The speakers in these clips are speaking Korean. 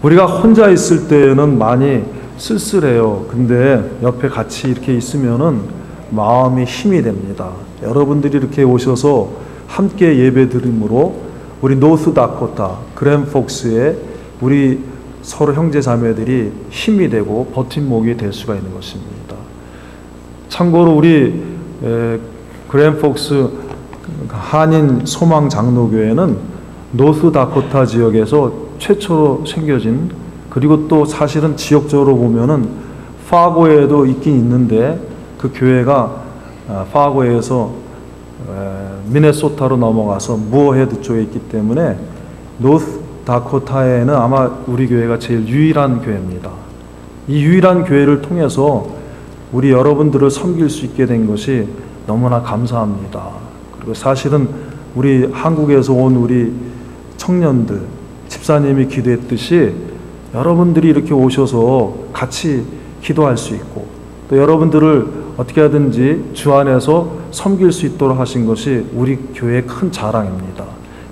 우리가 혼자 있을 때는 많이 쓸쓸해요. 근데 옆에 같이 이렇게 있으면은 마음이 힘이 됩니다. 여러분들이 이렇게 오셔서 함께 예배 드림으로 우리 노스다코타 그랜폭스에 우리 서로 형제 자매들이 힘이 되고 버팀목이 될 수가 있는 것입니다. 참고로 우리 그랜폭스 한인 소망 장로교회는 노스다코타 지역에서 최초로 생겨진, 그리고 또 사실은 지역적으로 보면은 파고에도 있긴 있는데 그 교회가 파고에서 미네소타로 넘어가서 무어헤드 쪽에 있기 때문에 노스다코타에는 아마 우리 교회가 제일 유일한 교회입니다. 이 유일한 교회를 통해서 우리 여러분들을 섬길 수 있게 된 것이 너무나 감사합니다. 그리고 사실은 우리 한국에서 온 우리 청년들, 집사님이 기도했듯이 여러분들이 이렇게 오셔서 같이 기도할 수 있고 또 여러분들을 어떻게 하든지 주 안에서 섬길 수 있도록 하신 것이 우리 교회의 큰 자랑입니다.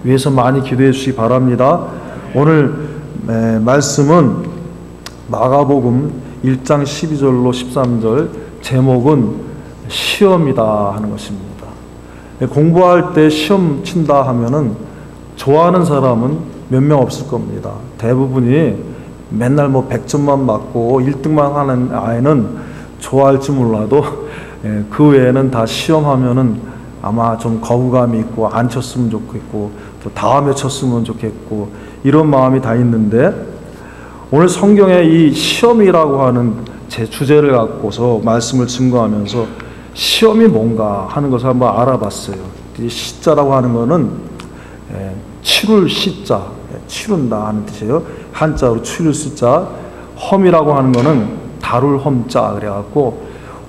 위해서 많이 기도해 주시기 바랍니다. 오늘 말씀은 마가복음 1장 12절로 13절, 제목은 시험이다 하는 것입니다. 공부할 때 시험 친다 하면은 좋아하는 사람은 몇 명 없을 겁니다. 대부분이 맨날 뭐 100점만 맞고 1등만 하는 아이는 좋아할지 몰라도 그 외에는 다 시험하면은 아마 좀 거부감이 있고 안 쳤으면 좋겠고 또 다음에 쳤으면 좋겠고 이런 마음이 다 있는데, 오늘 성경에 이 시험이라고 하는 제 주제를 갖고서 말씀을 증거하면서 시험이 뭔가 하는 것을 한번 알아봤어요. 이 시자라고 하는 거는 치룰 시자, 치룬다 하는 뜻이에요. 한자로 치룰 시자. 험이라고 하는 거는 다룰 험자. 그래갖고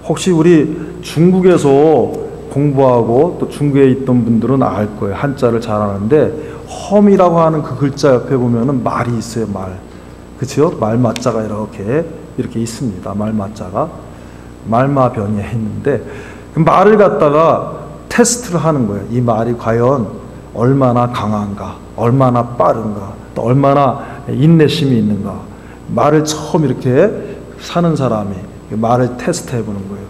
혹시 우리 중국에서 공부하고 또 중국에 있던 분들은 알 거예요. 한자를 잘 아는데 험이라고 하는 그 글자 옆에 보면은 말이 있어요. 말. 그렇죠? 말마자가 이렇게 있습니다. 말마자가 말마변이에 있는데 그 말을 갖다가 테스트를 하는 거예요. 이 말이 과연 얼마나 강한가, 얼마나 빠른가, 또 얼마나 인내심이 있는가. 말을 처음 이렇게 사는 사람이 말을 테스트해 보는 거예요.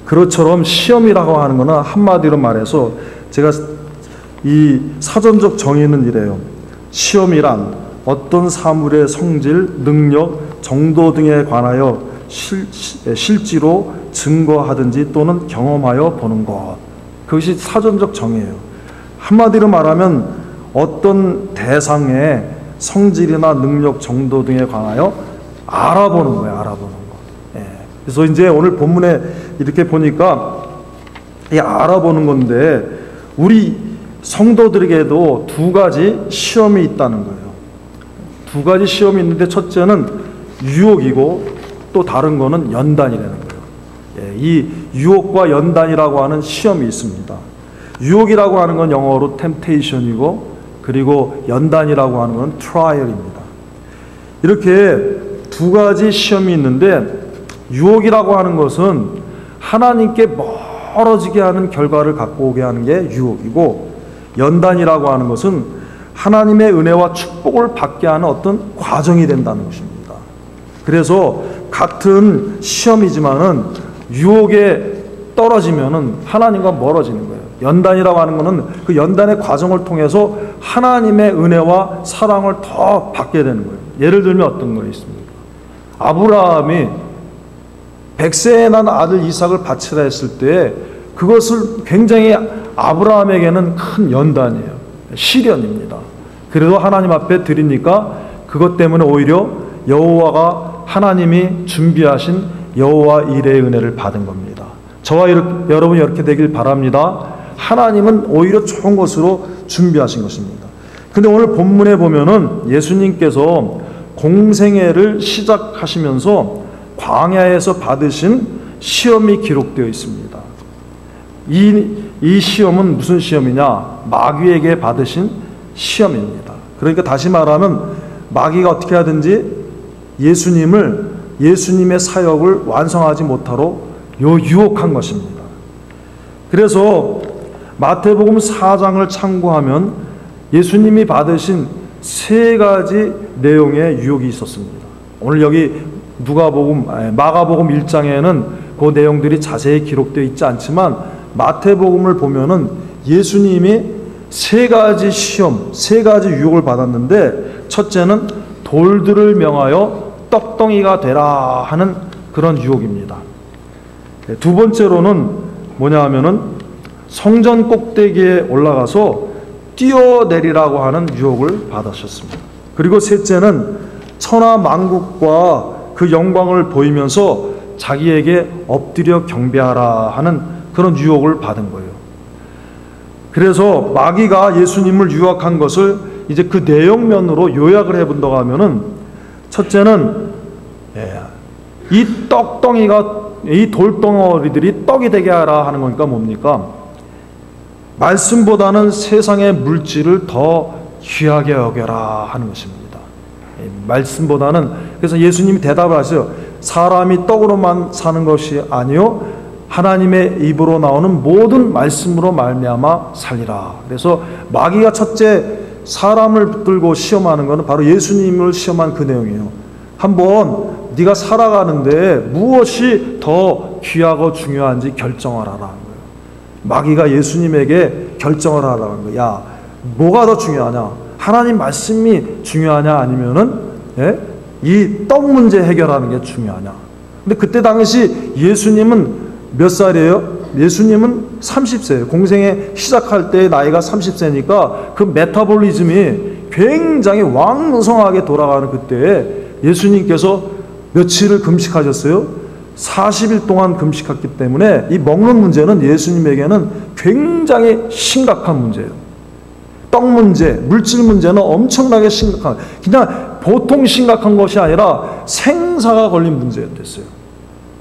그것처럼 시험이라고 하는 것은 한마디로 말해서 제가 이 사전적 정의는 이래요. 시험이란 어떤 사물의 성질, 능력, 정도 등에 관하여 실지로 증거하든지 또는 경험하여 보는 것. 그것이 사전적 정의예요. 한마디로 말하면 어떤 대상의 성질이나 능력, 정도 등에 관하여 알아보는 거예요. 알아보는 거. 예. 그래서 이제 오늘 본문에 이렇게 보니까 이 알아보는 건데 우리 성도들에게도 두 가지 시험이 있다는 거예요. 두 가지 시험이 있는데 첫째는 유혹이고 또 다른 거는 연단이라는 거예요. 예, 이 유혹과 연단이라고 하는 시험이 있습니다. 유혹이라고 하는 건 영어로 temptation이고 그리고 연단이라고 하는 건 trial입니다. 이렇게 두 가지 시험이 있는데 유혹이라고 하는 것은 하나님께 멀어지게 하는 결과를 갖고 오게 하는 게 유혹이고, 연단이라고 하는 것은 하나님의 은혜와 축복을 받게 하는 어떤 과정이 된다는 것입니다. 그래서 같은 시험이지만은 유혹에 떨어지면은 하나님과 멀어지는 거예요. 연단이라고 하는 것은 그 연단의 과정을 통해서 하나님의 은혜와 사랑을 더 받게 되는 거예요. 예를 들면 어떤 거 있습니까? 아브라함이 100세에 난 아들 이삭을 바치라 했을 때 그것을 굉장히 아브라함에게는 큰 연단이에요. 시련입니다. 그래도 하나님 앞에 드리니까 그것 때문에 오히려 여호와가 하나님이 준비하신 여호와 일의 은혜를 받은 겁니다. 저와 여러분이 이렇게 되길 바랍니다. 하나님은 오히려 좋은 것으로 준비하신 것입니다. 근데 오늘 본문에 보면은 예수님께서 공생애를 시작하시면서 광야에서 받으신 시험이 기록되어 있습니다. 이 시험은 무슨 시험이냐? 마귀에게 받으신 시험입니다. 그러니까 다시 말하면 마귀가 어떻게 하든지 예수님의 사역을 완성하지 못하도록 유혹한 것입니다. 그래서 마태복음 4장을 참고하면 예수님이 받으신 세 가지 내용의 유혹이 있었습니다. 오늘 여기 마가복음 1장에는 그 내용들이 자세히 기록되어 있지 않지만 마태복음을 보면은 예수님이 세 가지 시험, 세 가지 유혹을 받았는데, 첫째는 돌들을 명하여 떡덩이가 되라 하는 그런 유혹입니다. 두 번째로는 뭐냐 하면은 성전 꼭대기에 올라가서 뛰어내리라고 하는 유혹을 받으셨습니다. 그리고 셋째는 천하 만국과 그 영광을 보이면서 자기에게 엎드려 경배하라 하는 그런 유혹을 받은 거예요. 그래서 마귀가 예수님을 유혹한 것을 이제 그 내용면으로 요약을 해본다고 하면은, 첫째는 이 떡덩이가, 이 돌덩어리들이 떡이 되게 하라 하는 거니까 뭡니까? 말씀보다는 세상의 물질을 더 귀하게 여겨라 하는 것입니다. 말씀보다는, 그래서 예수님이 대답을 하세요. 사람이 떡으로만 사는 것이 아니요 하나님의 입으로 나오는 모든 말씀으로 말미암아 살리라. 그래서 마귀가 첫째 사람을 붙들고 시험하는 것은 바로 예수님을 시험한 그 내용이에요. 한번 네가 살아가는데 무엇이 더 귀하고 중요한지 결정하라라는 거예요. 마귀가 예수님에게 결정을 하라는 거예요. 야, 뭐가 더 중요하냐? 하나님 말씀이 중요하냐? 아니면은 이 떡 문제 해결하는 게 중요하냐? 근데 그때 당시 예수님은 몇 살이에요? 예수님은 30세예요. 공생에 시작할 때 나이가 30세니까 그 메타볼리즘이 굉장히 왕성하게 돌아가는 그때에 예수님께서 며칠을 금식하셨어요? 40일 동안 금식했기 때문에 이 먹는 문제는 예수님에게는 굉장히 심각한 문제예요. 떡 문제, 물질 문제는 엄청나게 심각한, 그냥 보통 심각한 것이 아니라 생사가 걸린 문제였어요.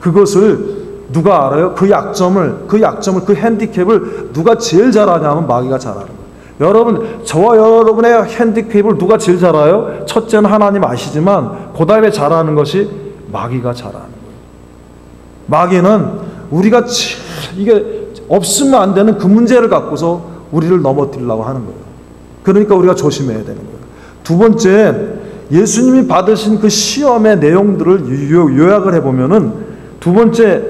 그것을 누가 알아요? 그 약점을, 그 핸디캡을 누가 제일 잘 아냐면 마귀가 잘 아는 거예요. 여러분, 저와 여러분의 핸디캡을 누가 제일 잘 알아요? 첫째는 하나님 아시지만 그 다음에 잘 아는 것이 마귀가 잘 아는 거예요. 마귀는 우리가 이게 없으면 안 되는 그 문제를 갖고서 우리를 넘어뜨리려고 하는 거예요. 그러니까 우리가 조심해야 되는 거예요. 두 번째, 예수님이 받으신 그 시험의 내용들을 요약을 해보면은, 두 번째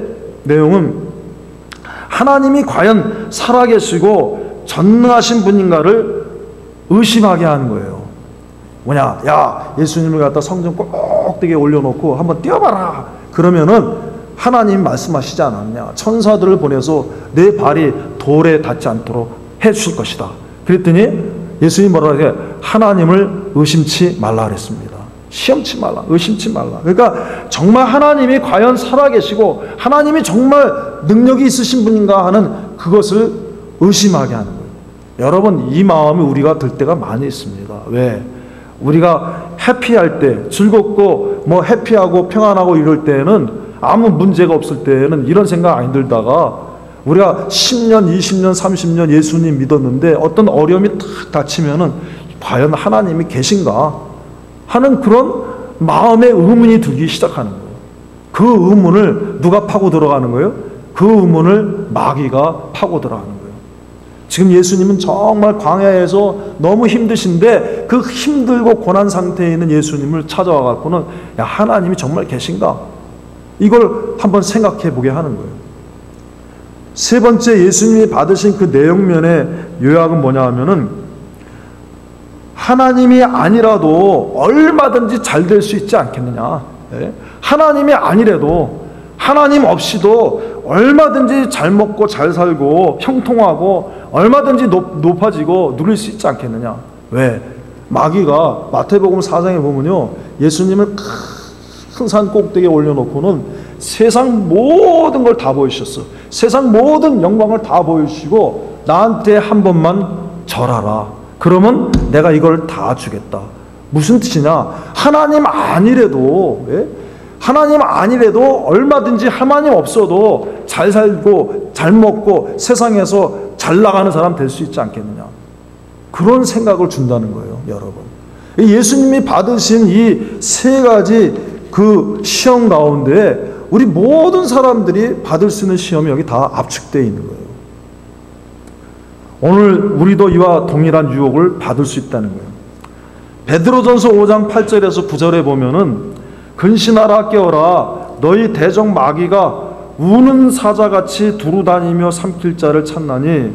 내용은 하나님이 과연 살아계시고 전능하신 분인가를 의심하게 하는 거예요. 뭐냐? 야, 예수님을 갖다 성전 꼭대기에 올려놓고 한번 뛰어봐라. 그러면은 하나님 말씀하시지 않았냐? 천사들을 보내서 내 발이 돌에 닿지 않도록 해주실 것이다. 그랬더니 예수님이 뭐라고 해요? 하나님을 의심치 말라 그랬습니다. 시험치 말라, 의심치 말라. 그러니까 정말 하나님이 과연 살아계시고 하나님이 정말 능력이 있으신 분인가 하는 그것을 의심하게 하는 거예요. 여러분, 이 마음이 우리가 들 때가 많이 있습니다. 왜? 우리가 해피할 때, 즐겁고 해피하고 평안하고 이럴 때는, 아무 문제가 없을 때는 이런 생각 안 들다가 우리가 10년, 20년, 30년 예수님 믿었는데 어떤 어려움이 탁 닥치면은 과연 하나님이 계신가 하는 그런 마음의 의문이 들기 시작하는 거예요. 그 의문을 누가 파고 들어가는 거예요? 그 의문을 마귀가 파고 들어가는 거예요. 지금 예수님은 정말 광야에서 너무 힘드신데 그 힘들고 고난 상태에 있는 예수님을 찾아와 갖고는, 야, 하나님이 정말 계신가? 이걸 한번 생각해 보게 하는 거예요. 세 번째, 예수님이 받으신 그 내용면의 요약은 뭐냐 하면은, 하나님이 아니라도 얼마든지 잘 될 수 있지 않겠느냐. 하나님이 아니래도, 하나님 없이도 얼마든지 잘 먹고 잘 살고 형통하고 얼마든지 높아지고 누릴 수 있지 않겠느냐. 왜? 마귀가 마태복음 4장에 보면요, 예수님을 큰 산 꼭대기에 올려놓고는 세상 모든 걸 다 보여주셨어. 세상 모든 영광을 다 보여주시고, 나한테 한 번만 절하라. 그러면 내가 이걸 다 주겠다. 무슨 뜻이냐? 하나님 아니래도, 하나님 아니래도 얼마든지 하나님 없어도 잘 살고 잘 먹고 세상에서 잘 나가는 사람 될 수 있지 않겠느냐. 그런 생각을 준다는 거예요, 여러분. 예수님이 받으신 이 세 가지 그 시험 가운데 우리 모든 사람들이 받을 수 있는 시험이 여기 다 압축되어 있는 거예요. 오늘 우리도 이와 동일한 유혹을 받을 수 있다는 거예요. 베드로전서 5장 8절에서 9절에 보면은 근신하라 깨어라 너희 대적 마귀가 우는 사자같이 두루다니며 삼킬 자를 찾나니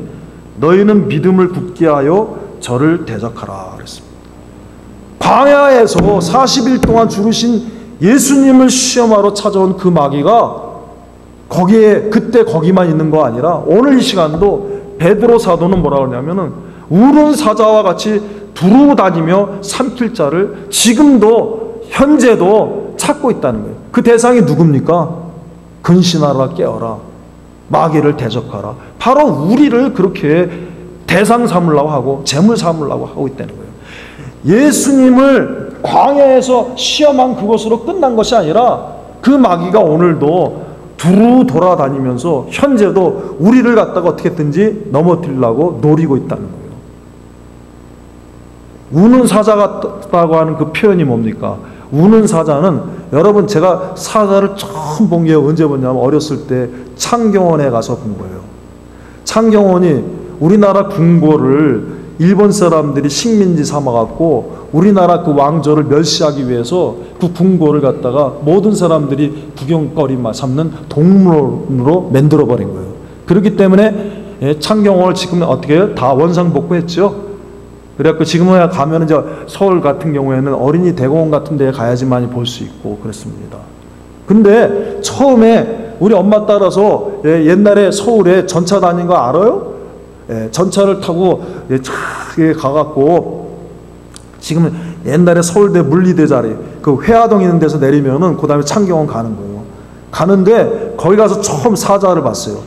너희는 믿음을 굳게 하여 저를 대적하라 그랬습니다. 광야에서 40일 동안 죽으신 예수님을 시험하러 찾아온 그 마귀가 거기에 그때 거기만 있는 거 아니라 오늘 이 시간도 베드로 사도는 뭐라고 하냐면은 우는 사자와 같이 두루다니며 삼킬 자를 지금도 현재도 찾고 있다는 거예요. 그 대상이 누굽니까? 근신하라 깨어라 마귀를 대적하라. 바로 우리를 그렇게 대상 삼으려고 하고 재물 삼으려고 하고 있다는 거예요. 예수님을 광야에서 시험한 그것으로 끝난 것이 아니라 그 마귀가 오늘도 두루 돌아다니면서 현재도 우리를 갖다가 어떻게든지 넘어뜨리려고 노리고 있다는 거예요. 우는 사자 같다고 하는 그 표현이 뭡니까? 우는 사자는 여러분 제가 사자를 처음 본 게 언제 봤냐면 어렸을 때 창경원에 가서 본 거예요. 창경원이 우리나라 궁궐을 일본 사람들이 식민지 삼아갖고 우리나라 그 왕조를 멸시하기 위해서 그 궁궐을 갖다가 모든 사람들이 구경거리만 삼는 동물원으로 만들어버린 거예요. 그렇기 때문에 창경원을 지금 어떻게 해요? 다 원상복구했죠. 그래갖고 지금은 가면 이제 서울 같은 경우에는 어린이 대공원 같은 데에 가야지만이 볼 수 있고 그렇습니다. 근데 처음에 우리 엄마 따라서 옛날에 서울에 전차 다닌 거 알아요? 전차를 타고 가갖고 지금 옛날에 서울대 물리대 자리 그 회화동 있는 데서 내리면은 그 다음에 창경원 가는 거예요. 가는데 거기 가서 처음 사자를 봤어요.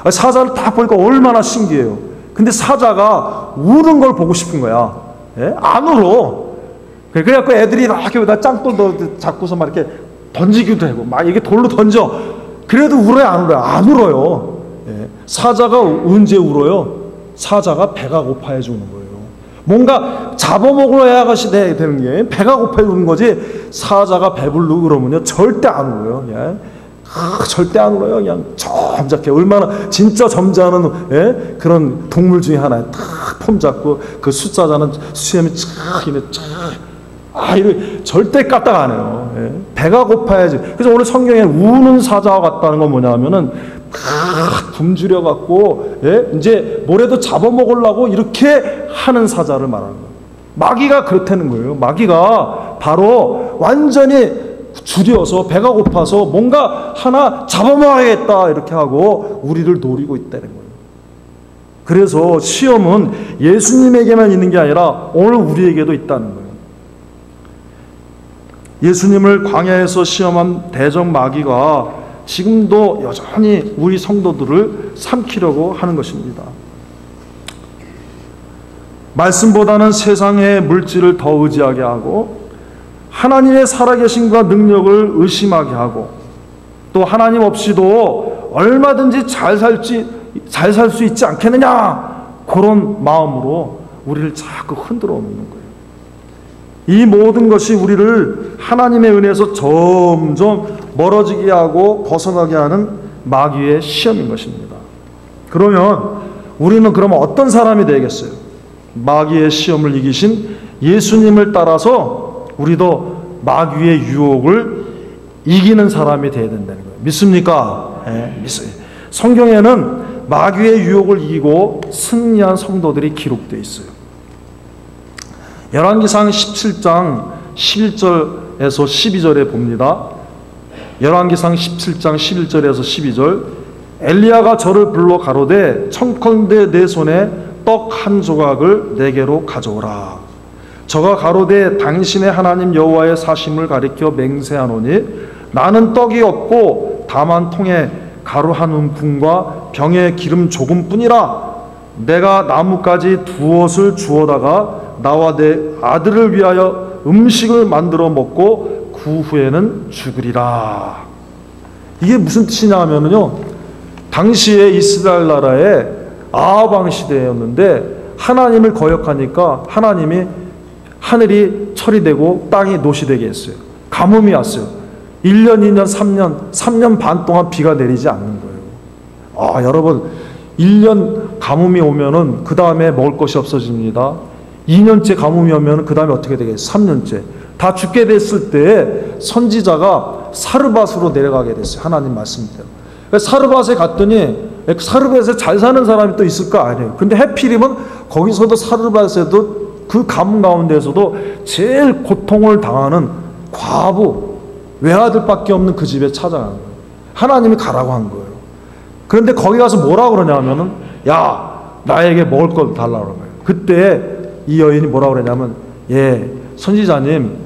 사자를 딱 보니까 얼마나 신기해요. 근데 사자가 우는 걸 보고 싶은 거야. 안 울어. 그래갖고 애들이 이렇게 짱돌 잡고서 막 이렇게 던지기도 하고 막 이게 돌로 던져. 그래도 울어요, 안 울어요? 안 울어요. 사자가 언제 울어요? 사자가 배가 고파해 주는 거예요. 뭔가 잡아먹어야 것이 되는 게 배가 고파해 주는 거지. 사자가 배부르고 그러면요 절대 안 울어요. 절대 안 울어요. 그냥 점잖게 얼마나 진짜 점잖은 그런 동물 중에 하나에 탁 폼 잡고 그 숫자자는 수염이 이렇게 절대 까딱 안 해요. 배가 고파야지. 그래서 오늘 성경에 우는 사자와 같다는 건 뭐냐면은 굶주려 갖고 이제 뭐라도 잡아먹으려고 이렇게 하는 사자를 말하는 거예요. 마귀가 그렇다는 거예요. 마귀가 바로 완전히 줄여서 배가 고파서 뭔가 하나 잡아먹어야겠다 이렇게 하고 우리를 노리고 있다는 거예요. 그래서 시험은 예수님에게만 있는 게 아니라 오늘 우리에게도 있다는 거예요. 예수님을 광야에서 시험한 대적 마귀가 지금도 여전히 우리 성도들을 삼키려고 하는 것입니다. 말씀보다는 세상의 물질을 더 의지하게 하고 하나님의 살아계심과 능력을 의심하게 하고 또 하나님 없이도 얼마든지 잘 살 수 있지 않겠느냐 그런 마음으로 우리를 자꾸 흔들어 놓는 거예요. 이 모든 것이 우리를 하나님의 은혜에서 점점 멀어지게 하고 벗어나게 하는 마귀의 시험인 것입니다. 그러면 우리는 그러면 어떤 사람이 되겠어요? 마귀의 시험을 이기신 예수님을 따라서 우리도 마귀의 유혹을 이기는 사람이 되어야 된다는 거예요. 믿습니까? 믿어요. 성경에는 마귀의 유혹을 이기고 승리한 성도들이 기록되어 있어요. 열왕기상 17장 11절에서 12절에 봅니다. 열왕기상 17장 11절에서 12절 엘리야가 저를 불러 가로되 청컨대 내 손에 떡 한 조각을 내게로 가져오라. 저가 가로되 당신의 하나님 여호와의 사심을 가리켜 맹세하노니 나는 떡이 없고 다만 통에 가루 한 움큼과 병에 기름 조금뿐이라. 내가 나뭇가지 두엇을 주워다가 나와 내 아들을 위하여 음식을 만들어 먹고 그 후에는 죽으리라. 이게 무슨 뜻이냐 하면요, 당시에 이스라엘 나라의 아합 왕 시대였는데 하나님을 거역하니까 하나님이 하늘이 철이 되고 땅이 노시 되게 했어요. 가뭄이 왔어요. 1년, 2년, 3년 반 동안 비가 내리지 않는 거예요. 여러분 1년 가뭄이 오면은 그 다음에 먹을 것이 없어집니다. 2년째 가뭄이 오면 그 다음에 어떻게 되겠어요? 3년째. 다 죽게 됐을 때 선지자가 사르밧으로 내려가게 됐어요. 하나님 말씀대로. 사르밧에 갔더니 사르밧에 잘 사는 사람이 또 있을까? 아니에요. 근데 해필이면 거기서도 사르밧에도 그 가뭄 가운데에서도 제일 고통을 당하는 과부, 외아들밖에 없는 그 집에 찾아간 거예요. 하나님이 가라고 한 거예요. 그런데 거기 가서 뭐라 그러냐면은, 야, 나에게 먹을 걸 달라고 그런 거예요. 그때 이 여인이 뭐라 그러냐면, 예, 선지자님,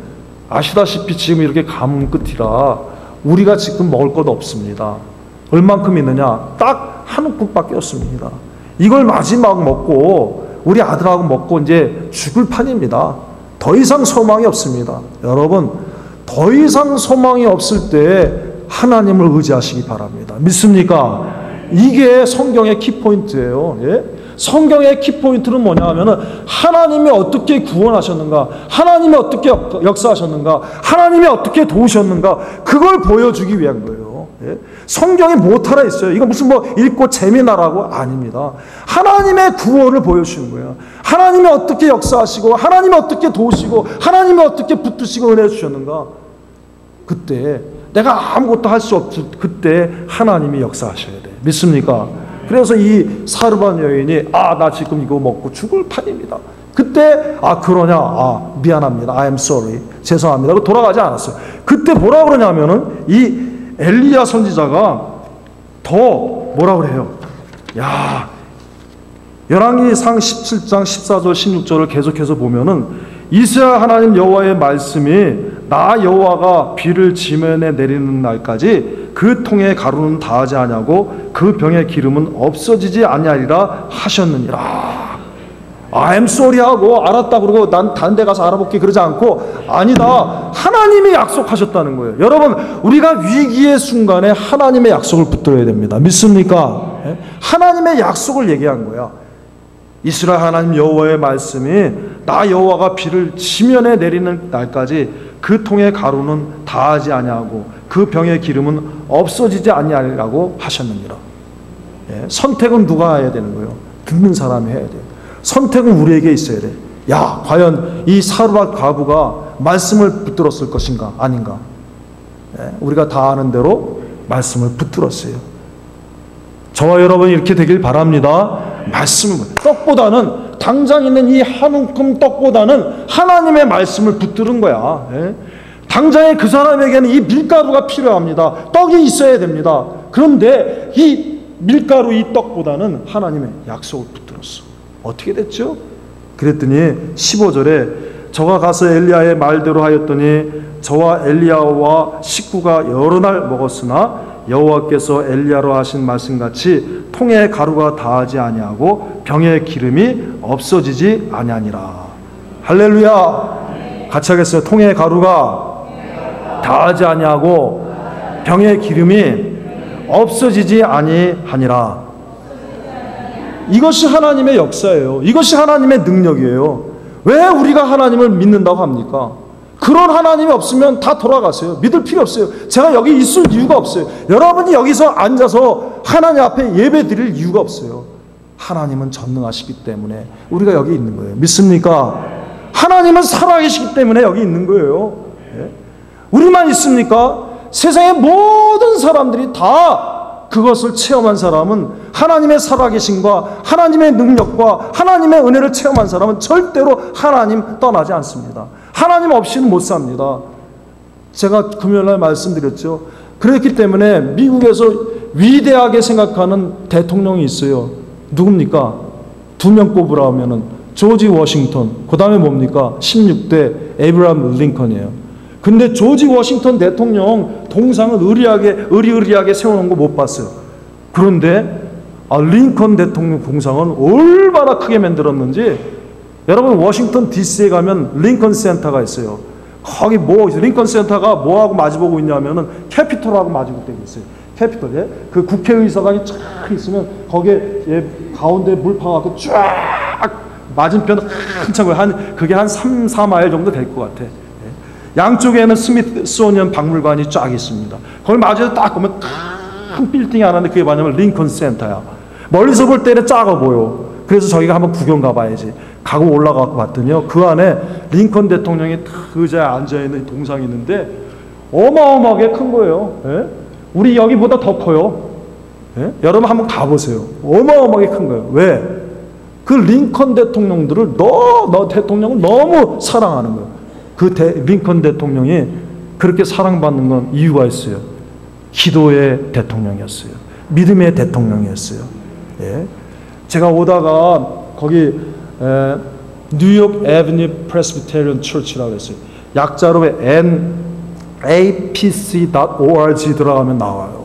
아시다시피 지금 이렇게 가뭄 끝이라 우리가 지금 먹을 것 없습니다. 얼만큼 있느냐? 딱 한 움큼밖에 없습니다. 이걸 마지막 먹고 우리 아들하고 먹고 이제 죽을 판입니다. 더 이상 소망이 없습니다. 여러분, 더 이상 소망이 없을 때 하나님을 의지하시기 바랍니다. 믿습니까? 이게 성경의 키포인트예요. 예? 성경의 키포인트는 뭐냐 하면은 하나님이 어떻게 구원하셨는가, 하나님이 어떻게 역사하셨는가, 하나님이 어떻게 도우셨는가, 그걸 보여주기 위한 거예요. 예? 성경에 못하라 있어요. 이거 무슨 뭐 읽고 재미나라고 아닙니다. 하나님의 구원을 보여주시는 거예요. 하나님이 어떻게 역사하시고, 하나님이 어떻게 도우시고, 하나님이 어떻게 붙드시고 은혜 주셨는가. 그때 내가 아무것도 할 수 없을 그때 하나님이 역사하셔야 돼. 믿습니까? 그래서 이 사르밧 여인이 나 지금 이거 먹고 죽을 판입니다. 그때 그러냐? 미안합니다. I am sorry. 죄송합니다. 돌아가지 않았어요. 그때 뭐라 그러냐면은 이 엘리야 선지자가 더 뭐라 그래요? 야, 열왕기상 17장 14절 16절을 계속해서 보면은 이스라엘 하나님 여호와의 말씀이 나 여호와가 비를 지면에 내리는 날까지 그 통의 가루는 다하지 아니하고 그 병의 기름은 없어지지 아니하리라 하셨느니라. I'm sorry 하고 알았다 그러고 난 다른 데 가서 알아볼게 그러지 않고, 아니다, 하나님이 약속하셨다는 거예요. 여러분, 우리가 위기의 순간에 하나님의 약속을 붙들어야 됩니다. 믿습니까? 하나님의 약속을 얘기한 거야. 이스라엘 하나님 여호와의 말씀이 나 여호와가 비를 지면에 내리는 날까지 그 통의 가루는 다하지 아니하고 그 병의 기름은 없어지지 아니하리라고 하셨느니라. 선택은 누가 해야 되는 거예요? 듣는 사람이 해야 돼요. 선택은 우리에게 있어야 돼. 야, 과연 이 사르밧 과부가 말씀을 붙들었을 것인가 아닌가? 우리가 다 아는 대로 말씀을 붙들었어요. 저와 여러분이 이렇게 되길 바랍니다. 말씀을, 떡보다는, 당장 있는 이 한 움큼 떡보다는 하나님의 말씀을 붙드는 거야. 당장에 그 사람에게는 이 밀가루가 필요합니다. 떡이 있어야 됩니다. 그런데 이 밀가루, 이 떡보다는 하나님의 약속을 붙들었어. 어떻게 됐죠? 그랬더니 15절에 저가 가서 엘리야의 말대로 하였더니 저와 엘리야와 식구가 여러 날 먹었으나 여호와께서 엘리야로 하신 말씀같이 통에 가루가 다하지 아니하고 병의 기름이 없어지지 아니하니라. 할렐루야. 같이 하겠어요. 통에 가루가 다하지 아니하고 병의 기름이 없어지지 아니하니라. 이것이 하나님의 역사예요. 이것이 하나님의 능력이에요. 왜 우리가 하나님을 믿는다고 합니까? 그런 하나님이 없으면 다 돌아가세요. 믿을 필요 없어요. 제가 여기 있을 이유가 없어요. 여러분이 여기서 앉아서 하나님 앞에 예배 드릴 이유가 없어요. 하나님은 전능하시기 때문에 우리가 여기 있는 거예요. 믿습니까? 하나님은 살아계시기 때문에 여기 있는 거예요. 우리만 있습니까? 세상의 모든 사람들이 다 그것을 체험한 사람은, 하나님의 살아계심과 하나님의 능력과 하나님의 은혜를 체험한 사람은 절대로 하나님 떠나지 않습니다. 하나님 없이는 못 삽니다. 제가 금요일날 말씀드렸죠. 그렇기 때문에 미국에서 위대하게 생각하는 대통령이 있어요. 누굽니까? 2명 꼽으라 하면은 조지 워싱턴, 그 다음에 뭡니까? 16대 에이브라함 링컨이에요. 근데 조지 워싱턴 대통령 동상을 의리의리하게 세워놓은 거 못 봤어요. 그런데 링컨 대통령 동상은 얼마나 크게 만들었는지, 여러분 워싱턴 DC에 가면 링컨 센터가 있어요. 거기 링컨 센터가 뭐하고 마주보고 있냐면은 캐피톨하고 마주보고 있어요. 캐피톨에 그 국회의사당이 쫙 있으면 거기에 가운데 물 파갖고 쫙 맞은편 한참 그게 한 3, 4마일 정도 될 것 같아. 양쪽에는 스미소니언 박물관이 쫙 있습니다. 거기 마주에서 딱 보면 큰 빌딩이 하나 있는데 그게 뭐냐면 링컨 센터야. 멀리서 볼 때는 작아 보여. 그래서 저희가 한번 구경 가봐야지 가고 올라가고 봤더니요, 그 안에 링컨 대통령이 딱 의자에 앉아있는 동상이 있는데 어마어마하게 큰 거예요. 예? 우리 여기보다 더 커요. 예? 여러분 한번 가보세요. 어마어마하게 큰 거예요. 왜? 그 링컨 대통령들을 대통령을 너무 사랑하는 거예요. 링컨 대통령이 그렇게 사랑받는 건 이유가 있어요. 기도의 대통령이었어요. 믿음의 대통령이었어요. 예? 제가 오다가 거기 뉴욕 애비뉴 프레스비테리언 처치라고 했어요. 약자로 napc.org 들어가면 나와요.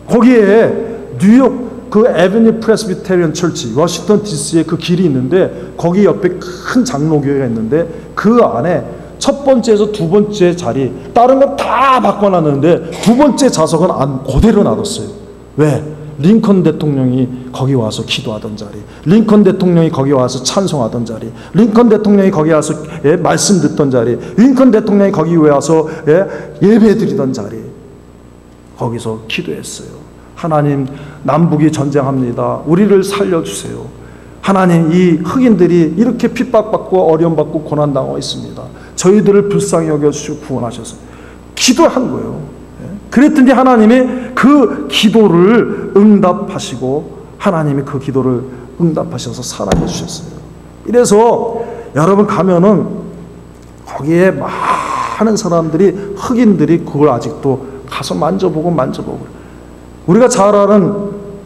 거기에 뉴욕 그 애비뉴 프레스비테리언 처치, 워싱턴 DC에 그 길이 있는데 거기 옆에 큰 장로교회가 있는데 그 안에 첫 번째에서 두 번째 자리, 다른 건 다 바꿔놨는데 두 번째 좌석은 그대로 놔뒀어요. 왜? 링컨 대통령이 거기 와서 기도하던 자리, 링컨 대통령이 거기 와서 찬송하던 자리, 링컨 대통령이 거기 와서 말씀 듣던 자리, 링컨 대통령이 거기 와서 예배 드리던 자리, 거기서 기도했어요. 하나님, 남북이 전쟁합니다. 우리를 살려주세요. 하나님, 이 흑인들이 이렇게 핍박받고 어려움받고 고난당하고 있습니다. 저희들을 불쌍히 여겨주시고 구원하셔서 기도한 거예요. 그랬더니 하나님이 그 기도를 응답하시고 하나님이 그 기도를 응답하셔서 사랑해 주셨어요. 이래서 여러분 가면은 거기에 많은 사람들이, 흑인들이 그걸 아직도 가서 만져보고 우리가 잘 아는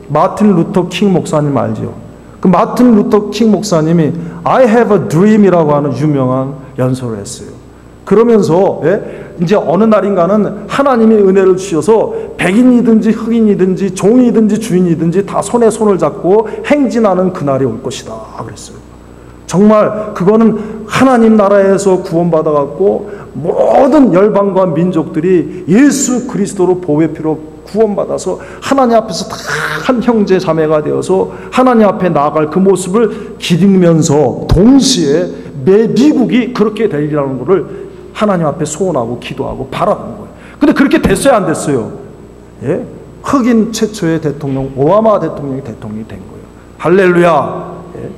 마틴 루터 킹 목사님 알죠? 그 마틴 루터 킹 목사님이 I have a dream이라고 하는 유명한 연설을 했어요. 그러면서 이제 어느 날인가는 하나님이 은혜를 주셔서 백인이든지 흑인이든지 종이든지 주인이든지 다 손에 손을 잡고 행진하는 그날이 올 것이다 그랬어요. 정말 그거는 하나님 나라에서 구원받아갖고 모든 열방과 민족들이 예수 그리스도로 보배 피로 구원받아서 하나님 앞에서 다 한 형제 자매가 되어서 하나님 앞에 나아갈 그 모습을 기리면서 동시에 미국이 그렇게 되리라는 것을 하나님 앞에 소원하고 기도하고 바라는 거예요. 근데 그렇게 됐어요, 안 됐어요? 예? 흑인 최초의 대통령, 오바마 대통령이 된 거예요. 할렐루야. 예?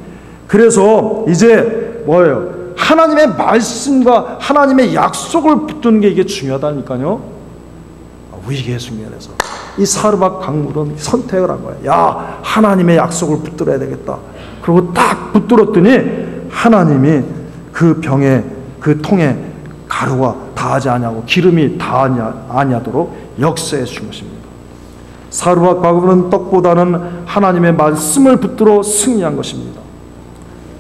그래서 이제 뭐예요? 하나님의 말씀과 하나님의 약속을 붙드는 게 이게 중요하다니까요. 위기의 순간에서 이 사르밧 강물은 선택을 한 거야. 야, 하나님의 약속을 붙들어야 되겠다. 그리고 딱 붙들었더니 하나님이 그 병에, 그 통에 가루가 다하지 아니하고 기름이 다하지 아니하도록 역사해 주신 것입니다. 사르밧 강물은 떡보다는 하나님의 말씀을 붙들어 승리한 것입니다.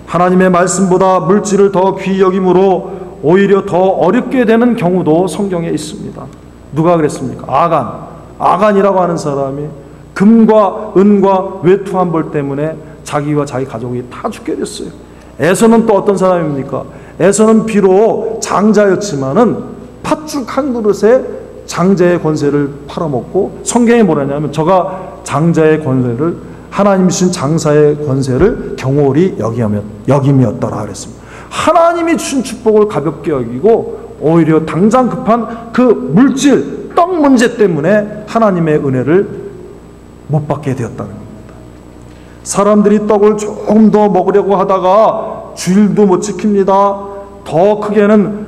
하나님의 말씀보다 물질을 더 귀히 여김으로 오히려 더 어렵게 되는 경우도 성경에 있습니다. 누가 그랬습니까? 아간이라고 하는 사람이 금과 은과 외투한 벌 때문에 자기와 자기 가족이 다 죽게 됐어요. 에서는 또 어떤 사람입니까? 에서는 비록 장자였지만은 팥죽 한 그릇에 장자의 권세를 팔아먹고, 성경에 뭐라냐면 저가 장자의 권세를, 하나님 주신 장사의 권세를 경홀히 여김이었더라 그랬습니다. 하나님이 주신 축복을 가볍게 여기고 오히려 당장 급한 그 물질, 떡 문제 때문에 하나님의 은혜를 못 받게 되었다는 겁니다. 사람들이 떡을 조금 더 먹으려고 하다가 주일도 못 지킵니다. 더 크게는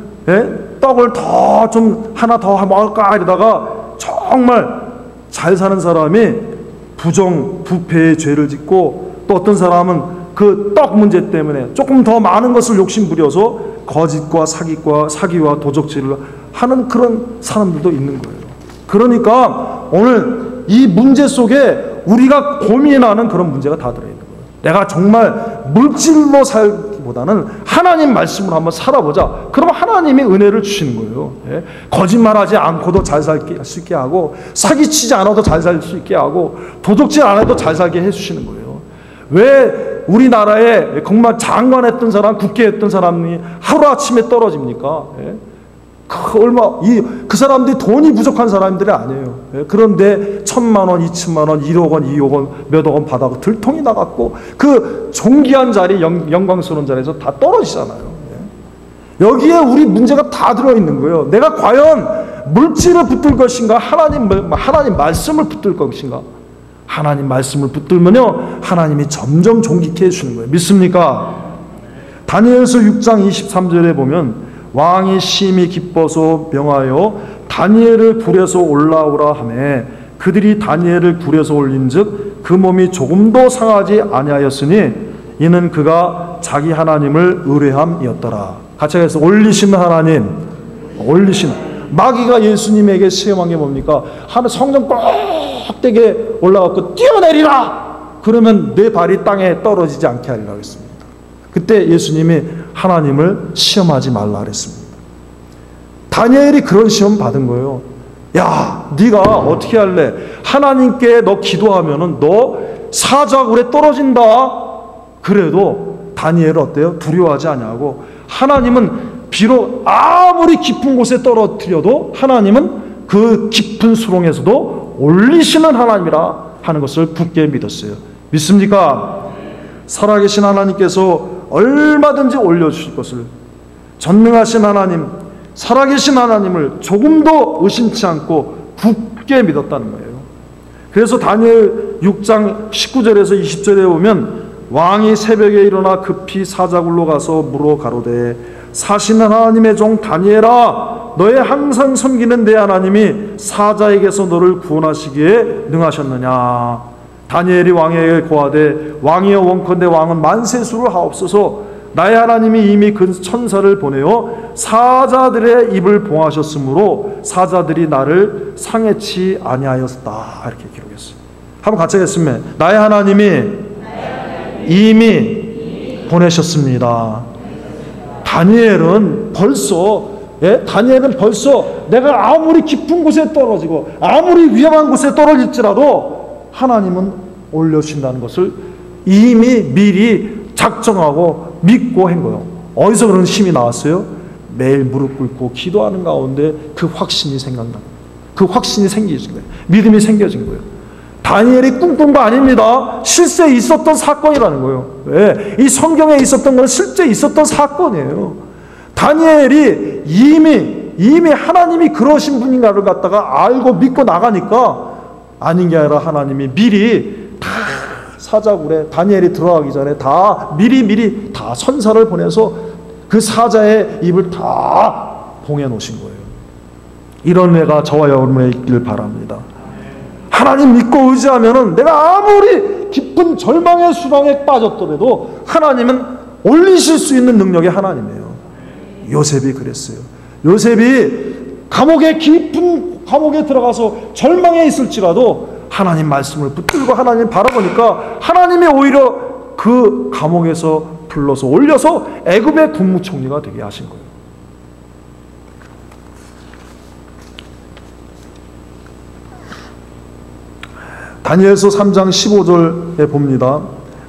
떡을 더 좀 하나 더 먹을까 이러다가 정말 잘 사는 사람이 부패의 죄를 짓고, 또 어떤 사람은 그 떡 문제 때문에 조금 더 많은 것을 욕심부려서 거짓과 사기와 도적질을 하는 그런 사람들도 있는 거예요. 그러니까 오늘 이 문제 속에 우리가 고민하는 그런 문제가 다 들어있는 거예요. 내가 정말 물질로 살기보다는 하나님 말씀으로 한번 살아보자. 그럼 하나님이 은혜를 주시는 거예요. 예? 거짓말하지 않고도 잘 살 수 있게 하고, 사기치지 않아도 잘 살 수 있게 하고, 도둑질 안 해도 잘 살게 해주시는 거예요. 왜 우리나라에 정말 장관했던 사람, 국회했던 사람이 하루아침에 떨어집니까? 예? 그 사람들이 돈이 부족한 사람들이 아니에요. 예? 그런데 1,000만 원, 2천만 원, 1억 원, 2억 원, 몇억 원 받아고 들통이 나갔고 그 존귀한 자리, 영광스러운 자리에서 다 떨어지잖아요. 예? 여기에 우리 문제가 다 들어있는 거예요. 내가 과연 물질을 붙들 것인가, 하나님 말씀을 붙들 것인가, 하나님 말씀을 붙들면요, 하나님이 점점 존귀케 해주시는 거예요. 믿습니까? 다니엘서 6장 23절에 보면 왕이 심히 기뻐서 명하여 다니엘을 굴에서 올라오라 하며 그들이 다니엘을 굴에서 올린즉 그 몸이 조금도 상하지 아니하였으니 이는 그가 자기 하나님을 의뢰함이었더라. 같이 해서 올리시는 하나님, 올리시는. 마귀가 예수님에게 시험한 게 뭡니까? 하늘 성전 꼭대기에 올라가고 뛰어내리라! 그러면 내 발이 땅에 떨어지지 않게 하리라 했습니다. 그때 예수님이 하나님을 시험하지 말라 그랬습니다. 다니엘이 그런 시험 받은 거예요. 야, 네가 어떻게 할래? 하나님께 너 기도하면은 너 사자굴에 떨어진다. 그래도 다니엘은 어때요? 두려워하지 아니하고 하나님은 비록 아무리 깊은 곳에 떨어뜨려도 하나님은 그 깊은 수렁에서도 올리시는 하나님이라 하는 것을 굳게 믿었어요. 믿습니까? 살아계신 하나님께서 얼마든지 올려주실 것을, 전능하신 하나님, 살아계신 하나님을 조금도 의심치 않고 굳게 믿었다는 거예요. 그래서 다니엘 6장 19절에서 20절에 보면 왕이 새벽에 일어나 급히 사자굴로 가서 물어 가로되 사시는 하나님의 종 다니엘아, 너의 항상 섬기는 내 하나님이 사자에게서 너를 구원하시기에 능하셨느냐. 다니엘이 왕에게 고하되 왕이여 원컨대 왕은 만세수를 하옵소서. 나의 하나님이 이미 그 천사를 보내어 사자들의 입을 봉하셨으므로 사자들이 나를 상해치 아니하였다. 이렇게 기록했어요. 한번 같이 하겠습니다. 나의 하나님이 이미 보내셨습니다. 다니엘은 벌써 내가 아무리 깊은 곳에 떨어지고 아무리 위험한 곳에 떨어질지라도 하나님은 올려주신다는 것을 이미 미리 작정하고 믿고 한 거예요. 어디서 그런 힘이 나왔어요? 매일 무릎 꿇고 기도하는 가운데 그 확신이 생각나는, 그 확신이 생기신 거예요. 믿음이 생겨진 거예요. 다니엘이 꿈꾼 거 아닙니다. 실제 있었던 사건이라는 거예요. 왜? 이 성경에 있었던 건 실제 있었던 사건이에요. 다니엘이 이미 하나님이 그러신 분인가를 갖다가 알고 믿고 나가니까 아닌 게 아니라 하나님이 미리 다 사자굴에 다니엘이 들어가기 전에 다 미리 다 선사를 보내서 그 사자의 입을 다 봉해 놓으신 거예요. 이런 애가 저와 여러분에 있기를 바랍니다. 하나님 믿고 의지하면은 내가 아무리 깊은 절망의 수렁에 빠졌더라도 하나님은 올리실 수 있는 능력의 하나님이에요. 요셉이 그랬어요. 요셉이 깊은 감옥에 들어가서 절망에 있을지라도 하나님 말씀을 붙들고 하나님 바라보니까 하나님이 오히려 그 감옥에서 불러서 올려서 애굽의 국무총리가 되게 하신 거예요. 다니엘서 3장 15절에 봅니다.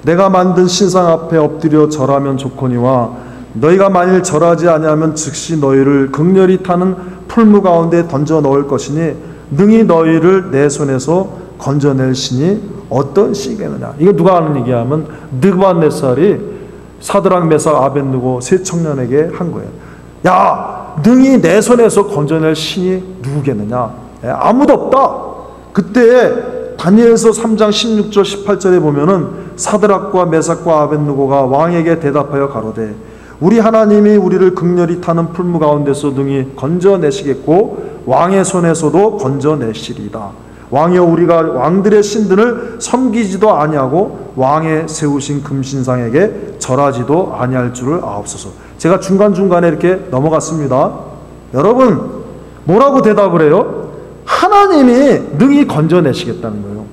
내가 만든 신상 앞에 엎드려 절하면 좋거니와 너희가 만일 절하지 아니하면 즉시 너희를 극렬히 타는 풀무 가운데 던져 넣을 것이니 능히 너희를 내 손에서 건져낼 신이 어떤 시겠느냐. 이거 누가 하는 얘기하면 느부갓네살이 사드락 메삭 아벳느고 세 청년에게 한 거예요. 야, 능히 내 손에서 건져낼 신이 누구겠느냐. 아무도 없다. 그때 다니엘서 3장 16절 18절에 보면은 사드락과 메삭과 아벳느고가 왕에게 대답하여 가로되 우리 하나님이 우리를 극렬히 타는 풀무 가운데서 능히 건져내시겠고 왕의 손에서도 건져내시리다. 왕이여 우리가 왕들의 신들을 섬기지도 아니하고 왕의 세우신 금신상에게 절하지도 아니할 줄을 아옵소서. 제가 중간중간에 이렇게 넘어갔습니다. 여러분 뭐라고 대답을 해요? 하나님이 능히 건져내시겠다는 거예요.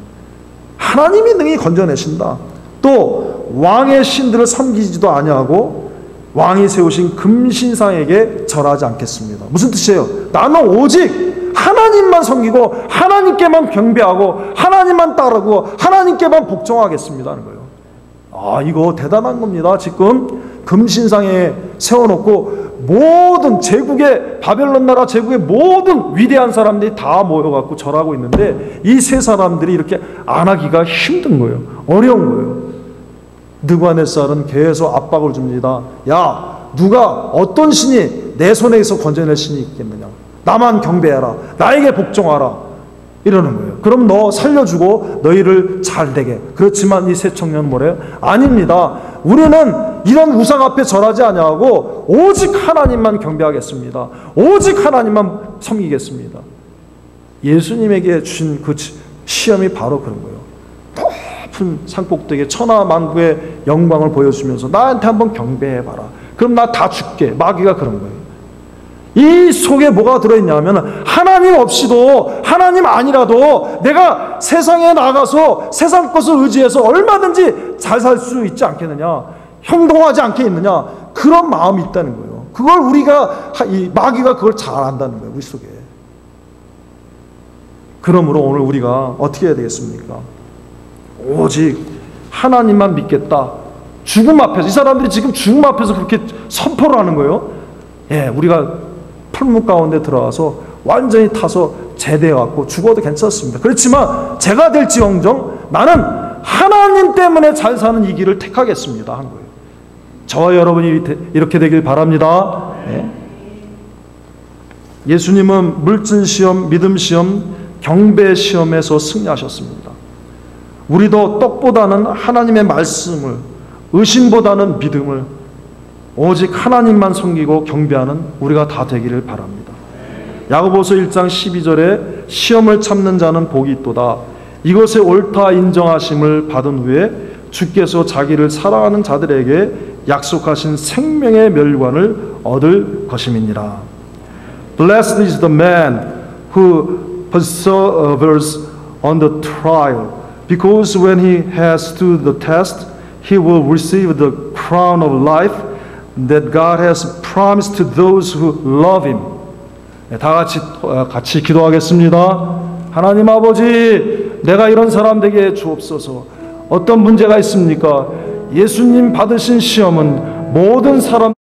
하나님이 능히 건져내신다. 또 왕의 신들을 섬기지도 아니하고 왕이 세우신 금신상에게 절하지 않겠습니다. 무슨 뜻이에요? 나는 오직 하나님만 섬기고 하나님께만 경배하고 하나님만 따르고 하나님께만 복종하겠습니다 하는 거예요. 아, 이거 대단한 겁니다. 지금 금신상에 세워놓고 모든 제국의 바벨론 나라 제국의 모든 위대한 사람들이 다 모여갖고 절하고 있는데 이 세 사람들이 이렇게 안 하기가 힘든 거예요. 어려운 거예요. 느부갓네살은 계속 압박을 줍니다. 야, 누가 어떤 신이 내 손에서 건져낼 신이 있겠느냐. 나만 경배해라. 나에게 복종하라. 이러는 거예요. 그럼 너 살려주고 너희를 잘 되게. 그렇지만 이 세 청년은 뭐래요? 아닙니다. 우리는 이런 우상 앞에 절하지 아니하고 오직 하나님만 경배하겠습니다. 오직 하나님만 섬기겠습니다. 예수님에게 주신 그 시험이 바로 그런 거예요. 높은 산꼭대기에 천하만국의 영광을 보여주면서 나한테 한번 경배해봐라. 그럼 나 다 줄게. 마귀가 그런 거예요. 이 속에 뭐가 들어있냐면 하나님 없이도, 하나님 아니라도 내가 세상에 나가서 세상 것을 의지해서 얼마든지 잘 살 수 있지 않겠느냐, 형통하지 않겠느냐, 그런 마음이 있다는 거예요. 그걸 우리가, 이 마귀가 그걸 잘 안다는 거예요, 우리 속에. 그러므로 오늘 우리가 어떻게 해야 되겠습니까? 오직 하나님만 믿겠다. 죽음 앞에서, 이 사람들이 지금 죽음 앞에서 그렇게 선포를 하는 거예요. 예, 우리가 풀무 가운데 들어가서 완전히 타서 제대해갖고 죽어도 괜찮습니다. 그렇지만 제가 될지언정 나는 하나님 때문에 잘 사는 이 길을 택하겠습니다 한 거예요. 저와 여러분이 이렇게 되길 바랍니다. 예. 예수님은 물질시험, 믿음시험, 경배시험에서 승리하셨습니다. 우리도 떡보다는 하나님의 말씀을, 의심보다는 믿음을, 오직 하나님만 섬기고 경배하는 우리가 다 되기를 바랍니다. 야고보서 1장 12절에 시험을 참는 자는 복이 있도다. 이것에 옳다 인정하심을 받은 후에 주께서 자기를 사랑하는 자들에게 약속하신 생명의 멸관을 얻을 것임이니라. Blessed is the man who perseveres on the trial, because when he has stood the test, he will receive the crown of life that God has promised to those who love him. 다 같이 기도하겠습니다. 하나님 아버지, 내가 이런 사람 되게 주옵소서. 어떤 문제가 있습니까? 예수님 받으신 시험은 모든 사람